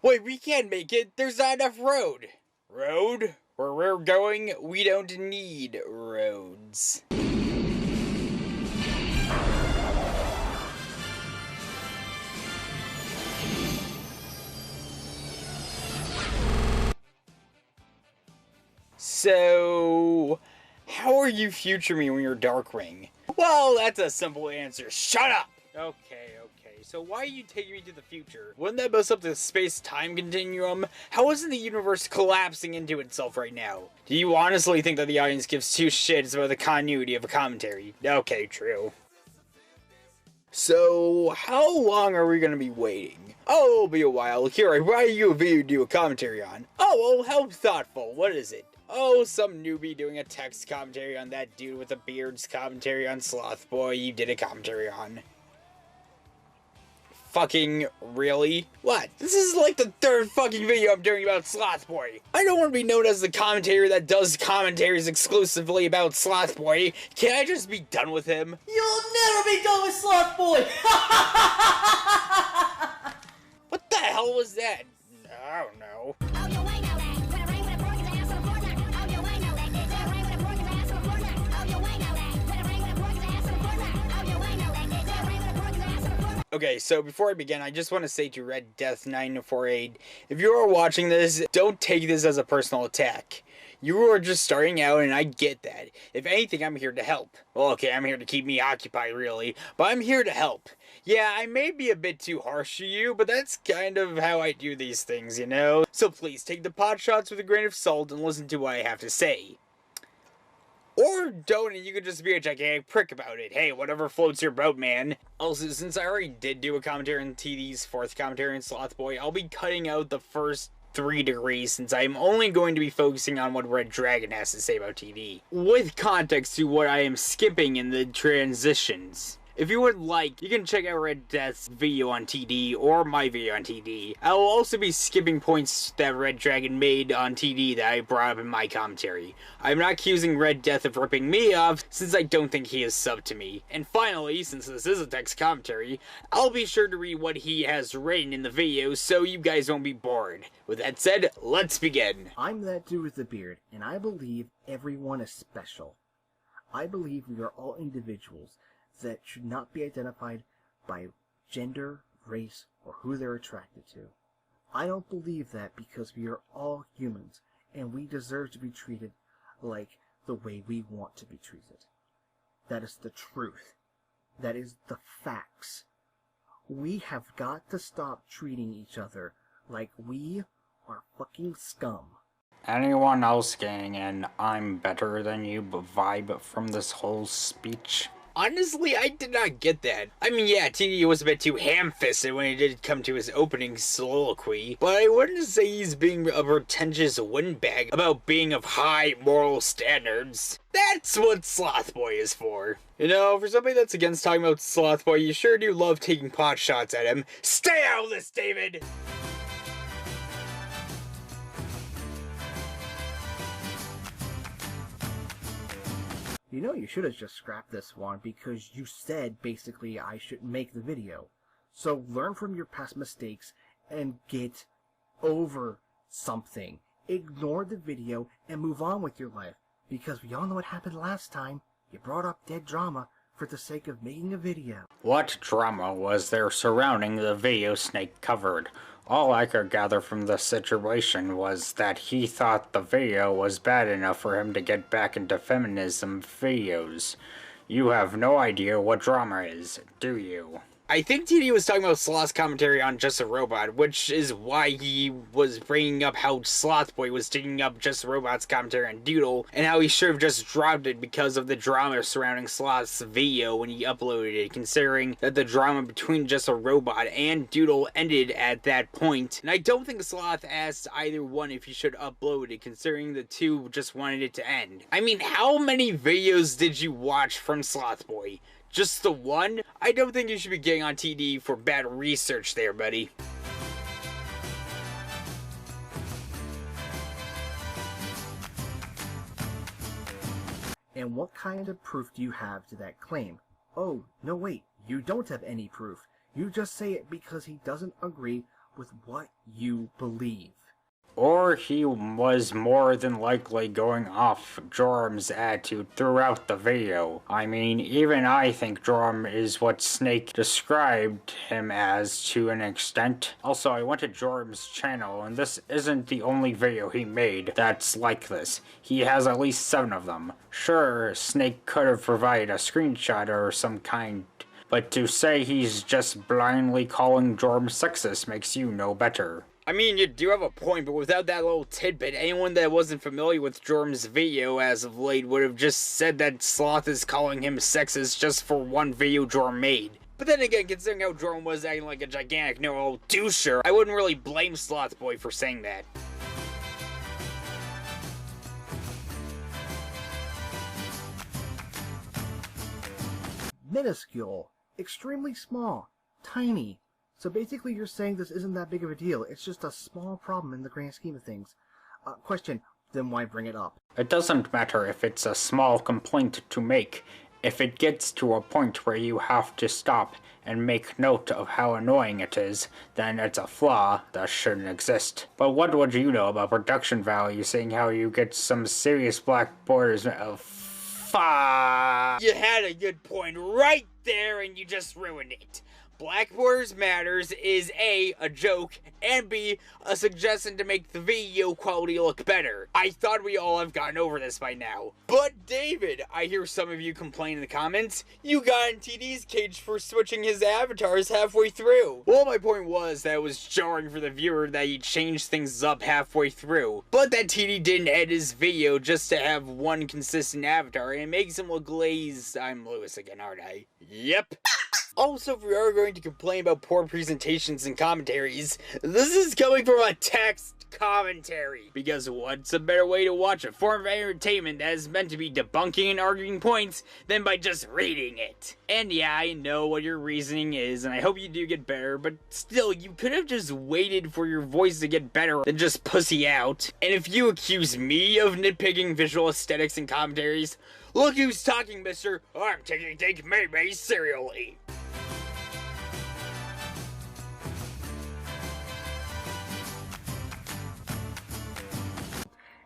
Wait, we can't make it. There's not enough road. Road? Where we're going, we don't need roads. So, how are you future me when you're Darkwing? Well, that's a simple answer. Shut up! Okay. So why are you taking me to the future? Wouldn't that mess up the space-time continuum? How isn't the universe collapsing into itself right now? Do you honestly think that the audience gives two shits about the continuity of a commentary? Okay, true. So, how long are we gonna be waiting? Oh, it'll be a while. Here, I write you a video to do a commentary on. Oh, well, how thoughtful. What is it? Oh, some newbie doing a text commentary on that dude with a beard's commentary on Sloth Boy you did a commentary on. Fucking really? What? This is like the third fucking video I'm doing about Sloth Boy. I don't want to be known as the commentator that does commentaries exclusively about Sloth Boy. Can I just be done with him? You'll never be done with Sloth Boy! What the hell was that? I don't know. Okay, so before I begin, I just want to say to Red Death 948, if you are watching this, don't take this as a personal attack. You are just starting out, and I get that. If anything, I'm here to help. Well, okay, I'm here to keep me occupied, really, but I'm here to help. Yeah, I may be a bit too harsh to you, but that's kind of how I do these things, you know? So please, take the pot shots with a grain of salt and listen to what I have to say. Or don't, and you could just be a gigantic prick about it. Hey, whatever floats your boat, man. Also, since I already did do a commentary on TD's fourth commentary on Sloth Boy, I'll be cutting out the first 3 degrees since I'm only going to be focusing on what Red Dragon has to say about TD. With context to what I am skipping in the transitions. If you would like, you can check out Red Death's video on TD or my video on TD. I will also be skipping points that Red Dragon made on TD that I brought up in my commentary. I'm not accusing Red Death of ripping me off, since I don't think he is subbed to me. And finally, since this is a text commentary, I'll be sure to read what he has written in the video so you guys won't be bored. With that said, let's begin. I'm that dude with the beard, and I believe everyone is special. I believe we are all individuals that should not be identified by gender, race, or who they're attracted to. I don't believe that because we are all humans, and we deserve to be treated like the way we want to be treated. That is the truth. That is the facts. We have got to stop treating each other like we are fucking scum. Anyone else getting an I'm better than you vibe from this whole speech? Honestly, I did not get that. I mean, yeah, TD was a bit too ham-fisted when he did come to his opening soliloquy, but I wouldn't say he's being a pretentious windbag about being of high moral standards. That's what Sloth Boy is for. You know, for somebody that's against talking about Sloth Boy, you sure do love taking pot shots at him. Stay out of this, David! You know, you should have just scrapped this one because you said basically I shouldn't make the video. So learn from your past mistakes and get over something. Ignore the video and move on with your life, because we all know what happened last time. You brought up dead drama for the sake of making a video. What drama was there surrounding the video Snake covered? All I could gather from the situation was that he thought the video was bad enough for him to get back into feminism videos. You have no idea what drama is, do you? I think TD was talking about Sloth's commentary on Just a Robot, which is why he was bringing up how Sloth Boy was digging up Just a Robot's commentary on Doodle, and how he should have just dropped it because of the drama surrounding Sloth's video when he uploaded it, considering that the drama between Just a Robot and Doodle ended at that point. And I don't think Sloth asked either one if he should upload it, considering the two just wanted it to end. I mean, how many videos did you watch from Sloth Boy? Just the one? I don't think you should be getting on TD for bad research there, buddy. And what kind of proof do you have to that claim? Oh, no wait, you don't have any proof. You just say it because he doesn't agree with what you believe. Or he was more than likely going off Jorum's attitude throughout the video. I mean, even I think Jorum is what Snake described him as to an extent. Also, I went to Jorum's channel, and this isn't the only video he made that's like this. He has at least 7 of them. Sure, Snake could have provided a screenshot or some kind, but to say he's just blindly calling Jorum sexist makes you know better. I mean, you do have a point, but without that little tidbit, anyone that wasn't familiar with Jorum's video as of late would have just said that Sloth is calling him sexist just for one video Jorum made. But then again, considering how Jorum was acting like a gigantic no doucher, I wouldn't really blame Sloth Boy for saying that. Minuscule. Extremely small. Tiny. So basically you're saying this isn't that big of a deal. It's just a small problem in the grand scheme of things. Question, then why bring it up? It doesn't matter if it's a small complaint to make. If it gets to a point where you have to stop and make note of how annoying it is, then it's a flaw that shouldn't exist. But what would you know about production value, seeing how you get some serious black borders of fuck? You had a good point right there and you just ruined it. Black Borders Matters is A, a joke, and B, a suggestion to make the video quality look better. I thought we all have gotten over this by now. But David, I hear some of you complain in the comments, you got in TD's cage for switching his avatars halfway through. Well, my point was that it was jarring for the viewer that he changed things up halfway through. But that TD didn't edit his video just to have one consistent avatar, and it makes him look glazed. I'm Lewis again, aren't I? Yep. Also, if we are going to complain about poor presentations and commentaries, this is coming from a text commentary. Because what's a better way to watch a form of entertainment that is meant to be debunking and arguing points than by just reading it? And yeah, I know what your reasoning is, and I hope you do get better, but still, you could have just waited for your voice to get better than just pussy out. And if you accuse me of nitpicking visual aesthetics and commentaries, look who's talking, mister. I'm taking take maybe serially.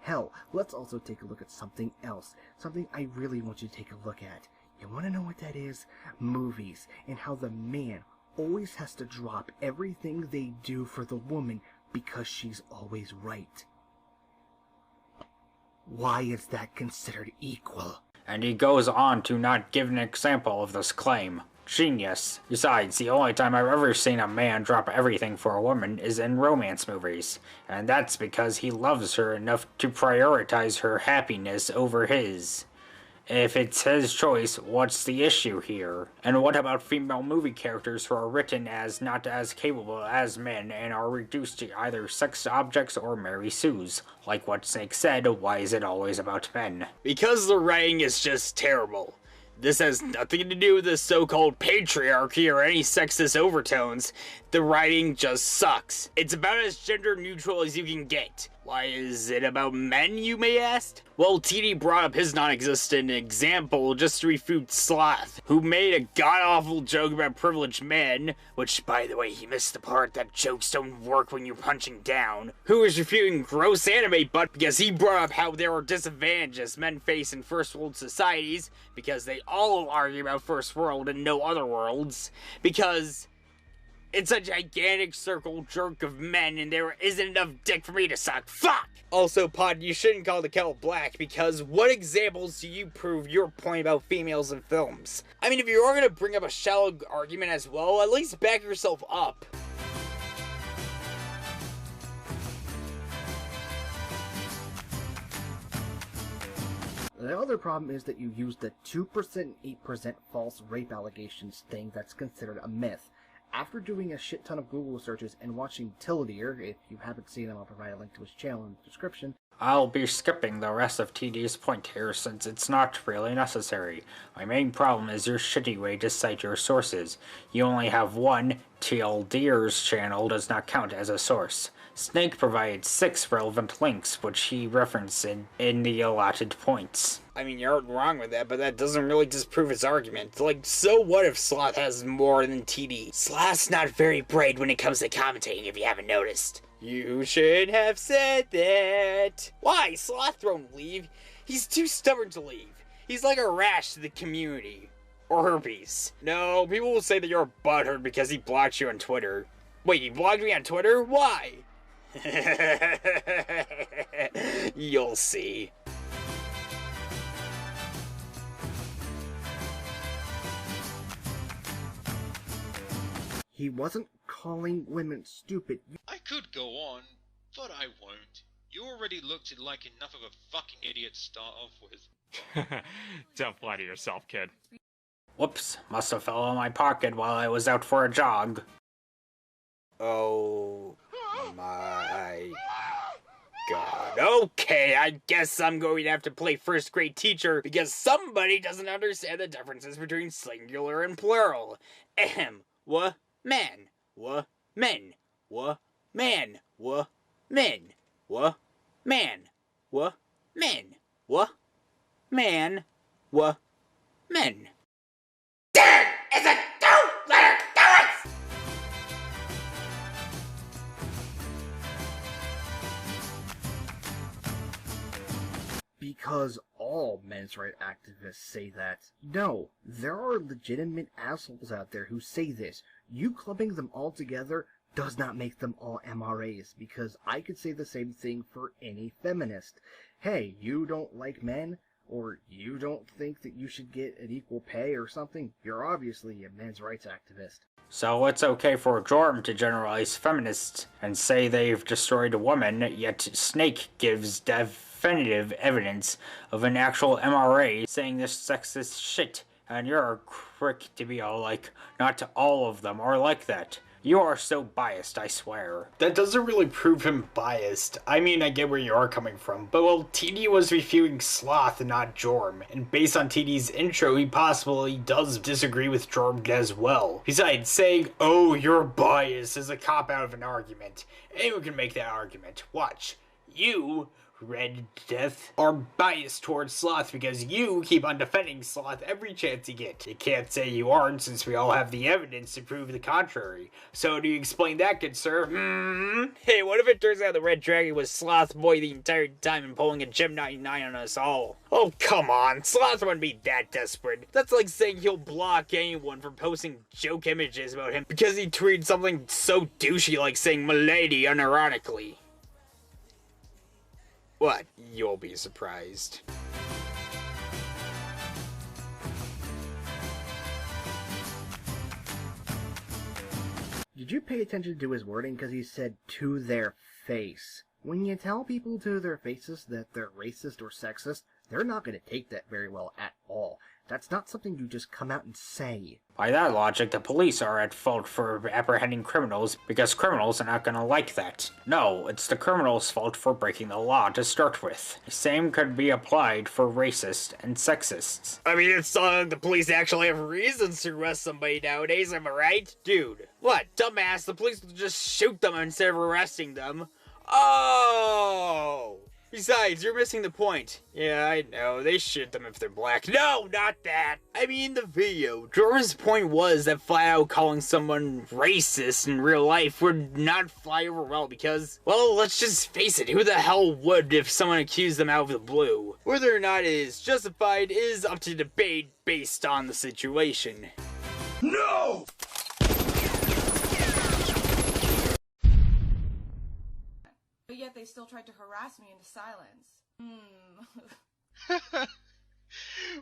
Hell, let's also take a look at something else. Something I really want you to take a look at. You want to know what that is? Movies, and how the man always has to drop everything they do for the woman because she's always right. Why is that considered equal? And he goes on to not give an example of this claim. Genius. Besides, the only time I've ever seen a man drop everything for a woman is in romance movies, and that's because he loves her enough to prioritize her happiness over his. If it's his choice, what's the issue here? And what about female movie characters who are written as not as capable as men and are reduced to either sex objects or Mary Sues? Like what Snake said, why is it always about men? Because the writing is just terrible. This has nothing to do with the so-called patriarchy or any sexist overtones. The writing just sucks. It's about as gender neutral as you can get. Why is it about men, you may ask? Well, TD brought up his non-existent example just to refute Sloth, who made a god-awful joke about privileged men, which, by the way, he missed the part that jokes don't work when you're punching down, who was refuting gross anime butt because he brought up how there are disadvantages men face in first world societies, because they all argue about first world and no other worlds, because it's a gigantic circle jerk of men and there isn't enough dick for me to suck. Fuck! Also, Pod, you shouldn't call the kettle black because what examples do you prove your point about females in films? I mean, if you are going to bring up a shallow argument as well, at least back yourself up. The other problem is that you use the 2% and 8% false rape allegations thing that's considered a myth. After doing a shit ton of Google searches and watching Tildeer, if you haven't seen him, I'll provide a link to his channel in the description. I'll be skipping the rest of TD's point here since it's not really necessary. My main problem is your shitty way to cite your sources. You only have one, Tildeer's channel does not count as a source. Snake provided 6 relevant links, which he referenced in the allotted points. I mean, you're wrong with that, but that doesn't really disprove his argument. Like, so what if Sloth has more than TD? Sloth's not very bright when it comes to commentating, if you haven't noticed. You should have said that. Why? Sloth won't leave. He's too stubborn to leave. He's like a rash to the community. Or herpes. No, people will say that you're butthurt because he blocked you on Twitter. Wait, he blocked me on Twitter? Why? You'll see. He wasn't calling women stupid. I could go on, but I won't. You already looked like enough of a fucking idiot to start off with. Don't flatter yourself, kid. Whoops, must have fell in my pocket while I was out for a jog. Oh my god. Okay, I guess I'm going to have to play first grade teacher because somebody doesn't understand the differences between singular and plural. What? Man. What? Men. What? Man. What? Men. What? Man. What? Men. What? Man. What? Men. There is a two-letter difference! Because all men's rights activists say that. No, there are legitimate assholes out there who say this. You clubbing them all together does not make them all MRAs, because I could say the same thing for any feminist. Hey, you don't like men? Or you don't think that you should get an equal pay or something? You're obviously a men's rights activist. So it's okay for Jorm to generalize feminists and say they've destroyed a woman, yet Snake gives definitive evidence of an actual MRA saying this sexist shit, and you're a prick to be all like, not all of them are like that. You are so biased, I swear. That doesn't really prove him biased. I mean, I get where you are coming from, but well, TD was refuting Sloth and not Jorm, and based on TD's intro, he possibly does disagree with Jorm as well. Besides, saying, oh, you're biased is a cop-out of an argument. Anyone can make that argument. Watch. You, Red Death, are biased towards Sloth because you keep on defending Sloth every chance you get. You can't say you aren't since we all have the evidence to prove the contrary. So do you explain that, good sir? Hey, what if it turns out the Red Dragon was Sloth Boy the entire time and pulling a Gem 99 on us all? Oh, come on. Sloth wouldn't be that desperate. That's like saying he'll block anyone for posting joke images about him because he tweeted something so douchey like saying "milady" unironically. What? You'll be surprised. Did you pay attention to his wording? Because he said to their face. When you tell people to their faces that they're racist or sexist, they're not going to take that very well at all. That's not something you just come out and say. By that logic, the police are at fault for apprehending criminals because criminals are not gonna like that. No, it's the criminals' fault for breaking the law to start with. The same could be applied for racists and sexists. I mean, it's not like the police actually have reasons to arrest somebody nowadays, am I right? Dude, what? Dumbass, the police will just shoot them instead of arresting them. Oh! Besides, you're missing the point. Yeah, I know, they shoot them if they're black. No, not that! I mean the video. Jorm's point was that flat out calling someone racist in real life would not fly over well because, well, let's just face it, who the hell would if someone accused them out of the blue? Whether or not it is justified is up to debate based on the situation. No! But yet they still tried to harass me into silence.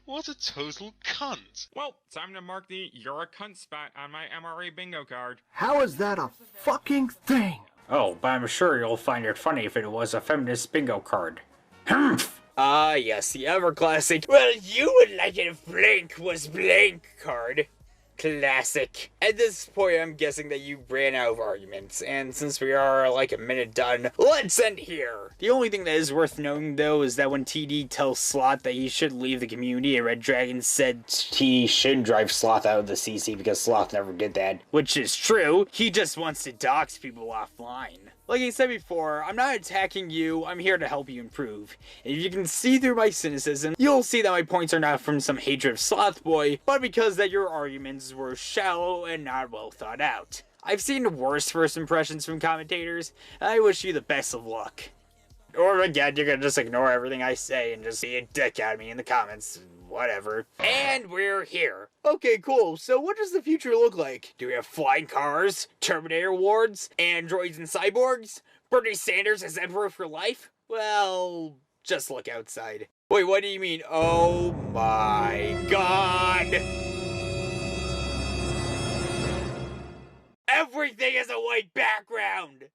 What a total cunt. Well, time to mark the "you're a cunt" spot on my MRA bingo card. How is that a fucking thing? Oh, but I'm sure you'll find it funny if it was a feminist bingo card. Humph! Ah, yes, the ever classic, well, you would like it if blank was blank card. Classic. At this point, I'm guessing that you ran out of arguments, and since we are like a minute done, let's end here. The only thing that is worth knowing, though, is that when TD tells Sloth that he should leave the community, and Red Dragon said TD shouldn't drive Sloth out of the CC because Sloth never did that, which is true. He just wants to dox people offline. Like I said before, I'm not attacking you, I'm here to help you improve. If you can see through my cynicism, you'll see that my points are not from some hatred of Slothboy, but because that your arguments were shallow and not well thought out. I've seen worse first impressions from commentators, and I wish you the best of luck. Or again, you're gonna just ignore everything I say and just be a dick at me in the comments. Whatever. And we're here. Okay, cool. So what does the future look like? Do we have flying cars, Terminator wards, androids and cyborgs, Bernie Sanders as emperor for life? Well, just look outside. Wait, what do you mean? Oh my god! Everything is a white background!